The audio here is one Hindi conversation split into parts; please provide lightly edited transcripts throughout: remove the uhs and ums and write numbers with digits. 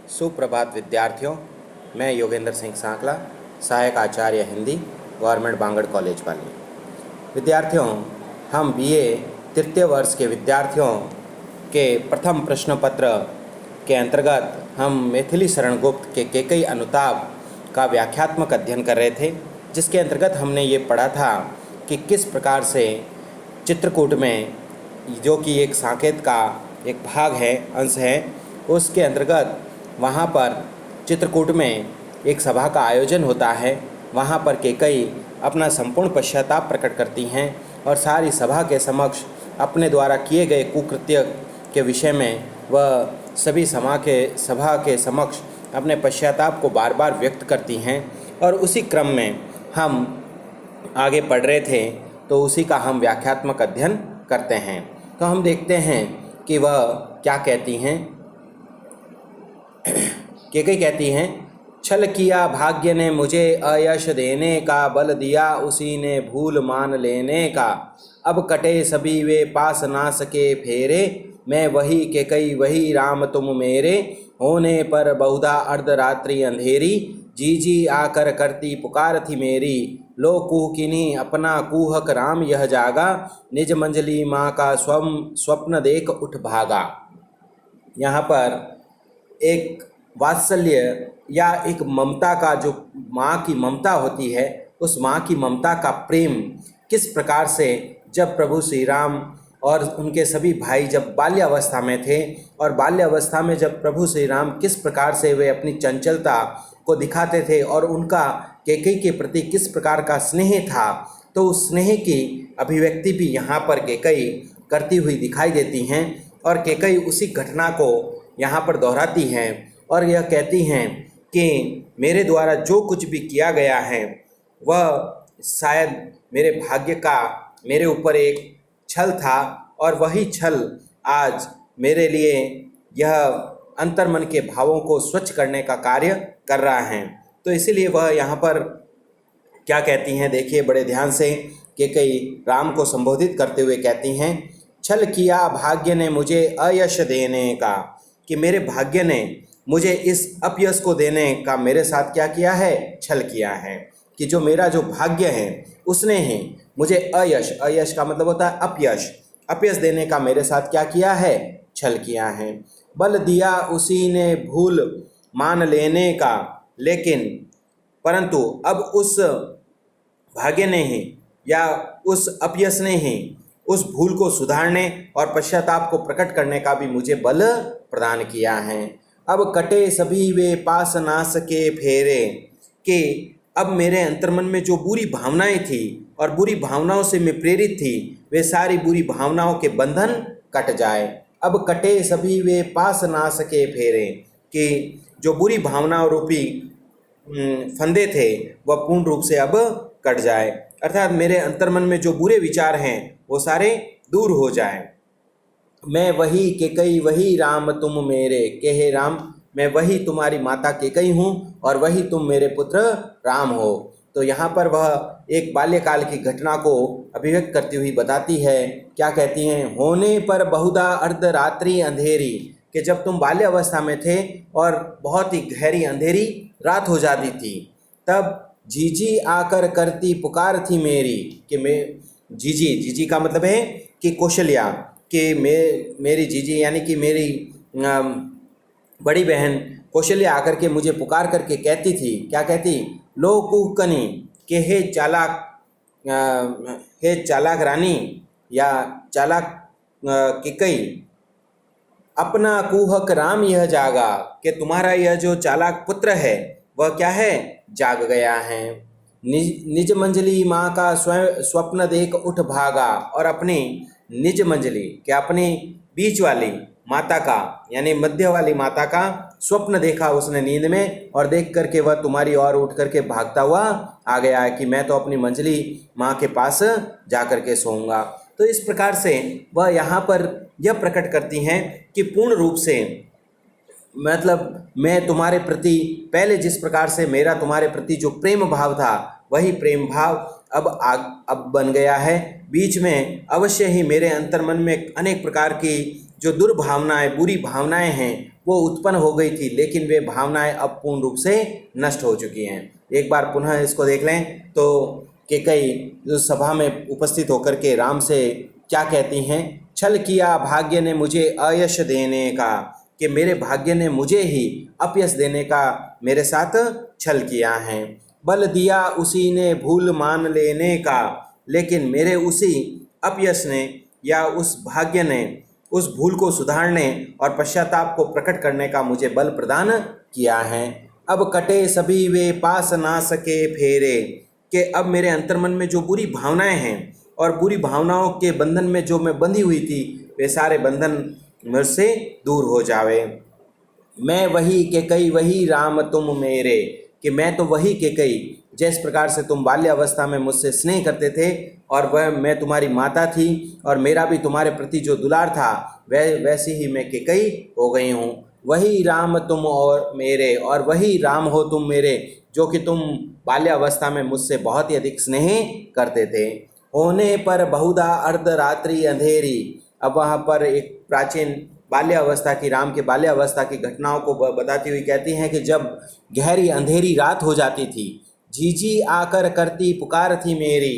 सुप्रभात विद्यार्थियों, मैं योगेंद्र सिंह सांकला, सहायक आचार्य हिंदी, गवर्नमेंट बांगड़ कॉलेज वाली। विद्यार्थियों, हम बीए तृतीय वर्ष के विद्यार्थियों के प्रथम प्रश्न पत्र के अंतर्गत हम मैथिली शरण गुप्त के केकई अनुताप का व्याख्यात्मक अध्ययन कर रहे थे, जिसके अंतर्गत हमने ये पढ़ा था कि किस प्रकार से चित्रकूट में, जो कि एक साकेत का एक भाग है, अंश है, उसके अंतर्गत वहाँ पर चित्रकूट में एक सभा का आयोजन होता है। वहाँ पर केकई अपना संपूर्ण पश्चाताप प्रकट करती हैं और सारी सभा के समक्ष अपने द्वारा किए गए कुकृत्य के विषय में वह सभी सभा के समक्ष अपने पश्चाताप को बार बार व्यक्त करती हैं। और उसी क्रम में हम आगे पढ़ रहे थे, तो उसी का हम व्याख्यात्मक अध्ययन करते हैं। तो हम देखते हैं कि वह क्या कहती हैं। केकई कहती हैं, छल किया भाग्य ने मुझे अयश देने का, बल दिया उसी ने भूल मान लेने का। अब कटे सभी वे पास ना सके फेरे, मैं वही केकई वही राम तुम मेरे। होने पर बहुधा अर्धरात्रि अंधेरी, जी जी आकर करती पुकार थी मेरी। लो कुहकिनी अपना कुहक राम यह जागा, निज मंजली माँ का स्वप्न देख उठ भागा। यहाँ पर एक वात्सल्य या एक ममता का, जो माँ की ममता होती है, उस माँ की ममता का प्रेम किस प्रकार से जब प्रभु श्री राम और उनके सभी भाई जब बाल्यावस्था में थे, और बाल्यावस्था में जब प्रभु श्री राम किस प्रकार से वे अपनी चंचलता को दिखाते थे और उनका केकई के प्रति किस प्रकार का स्नेह था, तो उस स्नेह की अभिव्यक्ति भी यहाँ पर केकई करती हुई दिखाई देती हैं। और केकई उसी घटना को यहाँ पर दोहराती हैं और यह कहती हैं कि मेरे द्वारा जो कुछ भी किया गया है वह शायद मेरे भाग्य का मेरे ऊपर एक छल था, और वही छल आज मेरे लिए यह अंतर्मन के भावों को स्वच्छ करने का कार्य कर रहा है। तो इसीलिए वह यहाँ पर क्या कहती हैं, देखिए बड़े ध्यान से। केकई राम को संबोधित करते हुए कहती हैं, छल किया भाग्य ने मुझे अयश देने का, कि मेरे भाग्य ने मुझे इस अपयश को देने का मेरे साथ क्या किया है, छल किया है। कि जो मेरा जो भाग्य है उसने ही मुझे अयश का मतलब होता है अपयश देने का मेरे साथ क्या किया है, छल किया है। बल दिया उसी ने भूल मान लेने का, लेकिन परंतु अब उस भाग्य ने ही या उस अपयश ने ही उस भूल को सुधारने और पश्चाताप को प्रकट करने का भी मुझे बल प्रदान किया है। अब कटे सभी वे पास ना सके फेरे, कि अब मेरे अंतर्मन में जो बुरी भावनाएं थी और बुरी भावनाओं से मैं प्रेरित थी, वे सारी बुरी भावनाओं के बंधन कट जाए। अब कटे सभी वे पास ना सके फेरे, कि जो बुरी भावनाओं रूपी फंदे थे वह पूर्ण रूप से अब कट जाए, अर्थात मेरे अंतर्मन में जो बुरे विचार हैं वो सारे दूर हो जाएं। मैं वही केकई वही राम तुम मेरे, के हे राम, मैं वही तुम्हारी माता केकई हूँ और वही तुम मेरे पुत्र राम हो। तो यहाँ पर वह एक बाल्यकाल की घटना को अभिव्यक्त करती हुई बताती है। क्या कहती हैं, होने पर बहुधा अर्धरात्रि अंधेरी, कि जब तुम बाल्यावस्था में थे और बहुत ही गहरी अंधेरी रात हो जाती थी, तब जीजी आकर करती पुकार थी मेरी, कि मैं जीजी का मतलब है कि कौशल्या, कि मेरी जीजी यानी कि मेरी बड़ी बहन कौशल्या आकर के मुझे पुकार करके कहती थी, क्या कहती, लो कुहकनी, कि हे चालाक रानी या चालाक केकई, अपना कुहक राम यह जागा, कि तुम्हारा यह जो चालाक पुत्र है वह क्या है, जाग गया है। निज मंजली माँ का स्वप्न देख उठ भागा, और अपनी निज मंजली कि अपनी बीच वाली माता का यानी मध्य वाली माता का स्वप्न देखा उसने नींद में, और देख करके वह तुम्हारी ओर उठ करके भागता हुआ आ गया है कि मैं तो अपनी मंजली माँ के पास जा कर के सोऊंगा। तो इस प्रकार से वह यहाँ पर यह प्रकट करती हैं कि पूर्ण रूप से मतलब मैं तुम्हारे प्रति पहले जिस प्रकार से मेरा तुम्हारे प्रति जो प्रेम भाव था वही प्रेम भाव अब बन गया है। बीच में अवश्य ही मेरे अंतर्मन में अनेक प्रकार की जो दुर्भावनाएं, बुरी भावनाएं हैं वो उत्पन्न हो गई थी, लेकिन वे भावनाएं अब पूर्ण रूप से नष्ट हो चुकी हैं। एक बार पुनः इसको देख लें तो कैकेयी जो सभा में उपस्थित होकर के राम से क्या कहती हैं, छल किया भाग्य ने मुझे अयश देने का, कि मेरे भाग्य ने मुझे ही अपयश देने का मेरे साथ छल किया है। बल दिया उसी ने भूल मान लेने का, लेकिन मेरे उसी अपयश ने या उस भाग्य ने उस भूल को सुधारने और पश्चाताप को प्रकट करने का मुझे बल प्रदान किया है। अब कटे सभी वे पास ना सके फेरे, कि अब मेरे अंतर्मन में जो बुरी भावनाएं हैं और बुरी भावनाओं के बंधन में जो मैं बंधी हुई थी, वे सारे बंधन मुझसे दूर हो जावे। मैं वही कैकेयी वही राम तुम मेरे, कि मैं तो वही कैकेयी जिस प्रकार से तुम बाल्यावस्था में मुझसे स्नेह करते थे और वह मैं तुम्हारी माता थी और मेरा भी तुम्हारे प्रति जो दुलार था वैसी ही मैं कैकेयी हो गई हूँ। वही राम तुम और मेरे, और वही राम हो तुम मेरे, जो कि तुम बाल्यावस्था में मुझसे बहुत ही अधिक स्नेह करते थे। होने पर बहुधा अर्धरात्रि अंधेरी, अब वहाँ पर एक प्राचीन बाल्यावस्था की, राम के बाल्यावस्था की घटनाओं को बताती हुई कहती हैं कि जब गहरी अंधेरी रात हो जाती थी, जीजी आकर करती पुकार थी मेरी,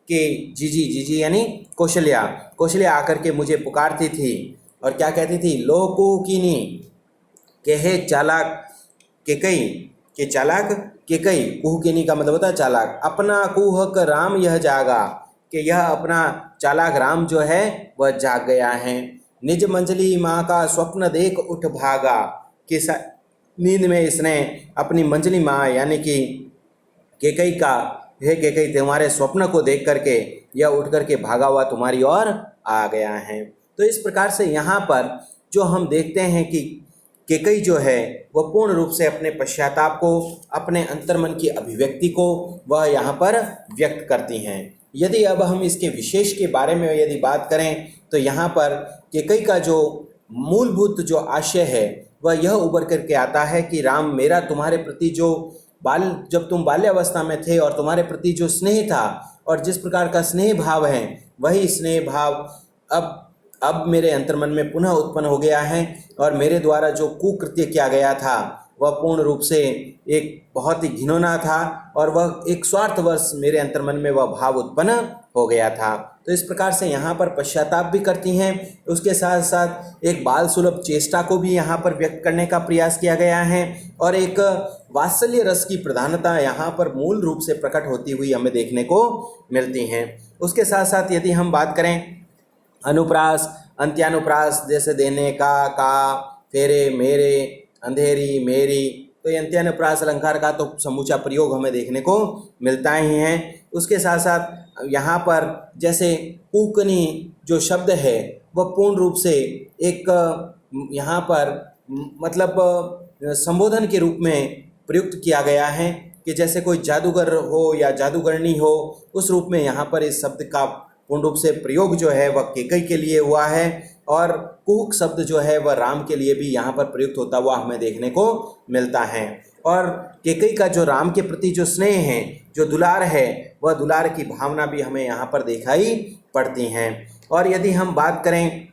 कि जीजी जीजी यानी कौशल्या, कौशल्या आकर के मुझे पुकारती थी और क्या कहती थी, लोकुकिनी के हे चालाक कैकेयी, के चालाक कैकेयी, कुहकिनी का मतलब होता है चालाक, अपना कुहक राम यह जागा, कि यह अपना चालाक राम जो है वह जाग गया है। निज मंजली माँ का स्वप्न देख उठ भागा, कि नींद में इसने अपनी मंजली माँ यानी कि कैकेयी का, हे कैकेयी तुम्हारे स्वप्न को देख करके यह उठ करके भागा हुआ तुम्हारी ओर आ गया है। तो इस प्रकार से यहाँ पर जो हम देखते हैं कि कैकेयी जो है वह पूर्ण रूप से अपने पश्चाताप को, अपने अंतर्मन की अभिव्यक्ति को वह यहाँ पर व्यक्त करती हैं। यदि अब हम इसके विशेष के बारे में यदि बात करें तो यहाँ पर कैकेयी का जो मूलभूत जो आशय है वह यह उभर करके आता है कि राम, मेरा तुम्हारे प्रति जो जब तुम बाल्यावस्था में थे और तुम्हारे प्रति जो स्नेह था और जिस प्रकार का स्नेह भाव है, वही स्नेह भाव अब मेरे अंतर्मन में पुनः उत्पन्न हो गया है और मेरे द्वारा जो कुकृत्य किया गया था वह पूर्ण रूप से एक बहुत ही घिनौना था और वह एक स्वार्थवश मेरे अंतर्मन में वह भाव उत्पन्न हो गया था। तो इस प्रकार से यहाँ पर पश्चाताप भी करती हैं, उसके साथ साथ एक बाल सुलभ चेष्टा को भी यहाँ पर व्यक्त करने का प्रयास किया गया है और एक वात्सल्य रस की प्रधानता यहाँ पर मूल रूप से प्रकट होती हुई हमें देखने को मिलती हैं। उसके साथ साथ यदि हम बात करें अनुप्रास, अंत्यानुप्रास जैसे देने का, फेरे, मेरे, अंधेरी, मेरी, तो ये अंत्यानुप्रास अलंकार का तो समूचा प्रयोग हमें देखने को मिलता ही है। उसके साथ साथ यहाँ पर जैसे कुकनी जो शब्द है वह पूर्ण रूप से एक यहाँ पर मतलब संबोधन के रूप में प्रयुक्त किया गया है कि जैसे कोई जादूगर हो या जादूगरनी हो, उस रूप में यहाँ पर इस शब्द का पूर्ण रूप से प्रयोग जो है वह कैकेयी के लिए हुआ है और कुहक शब्द जो है वह राम के लिए भी यहाँ पर प्रयुक्त होता हुआ हमें देखने को मिलता है। और कैकेयी का जो राम के प्रति जो स्नेह है, जो दुलार है, वह दुलार की भावना भी हमें यहाँ पर दिखाई पड़ती हैं। और यदि हम बात करें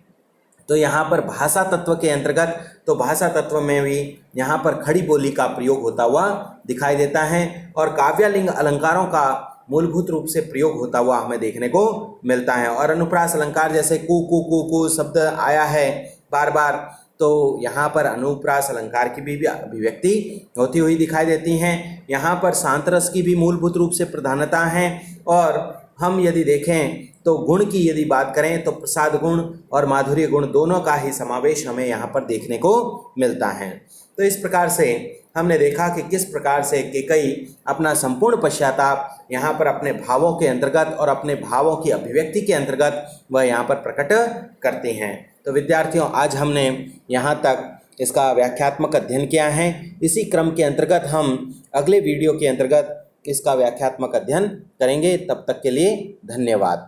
तो यहाँ पर भाषा तत्व के अंतर्गत, तो भाषा तत्व में भी यहाँ पर खड़ी बोली का प्रयोग होता हुआ दिखाई देता है और काव्यालिंग अलंकारों का मूलभूत रूप से प्रयोग होता हुआ हमें देखने को मिलता है। और अनुप्रास अलंकार जैसे कु शब्द आया है बार बार, तो यहाँ पर अनुप्रास अलंकार की भी अभिव्यक्ति होती हुई दिखाई देती हैं। यहाँ पर शांतरस की भी मूलभूत रूप से प्रधानता है और हम यदि देखें तो गुण की यदि बात करें तो प्रसाद गुण और माधुर्य गुण दोनों का ही समावेश हमें यहाँ पर देखने को मिलता है। तो इस प्रकार से हमने देखा कि किस प्रकार से कैकेयी अपना संपूर्ण पश्चाताप यहाँ पर अपने भावों के अंतर्गत और अपने भावों की अभिव्यक्ति के अंतर्गत वह यहाँ पर प्रकट करते हैं। तो विद्यार्थियों, आज हमने यहाँ तक इसका व्याख्यात्मक अध्ययन किया है। इसी क्रम के अंतर्गत हम अगले वीडियो के अंतर्गत इसका व्याख्यात्मक अध्ययन करेंगे। तब तक के लिए धन्यवाद।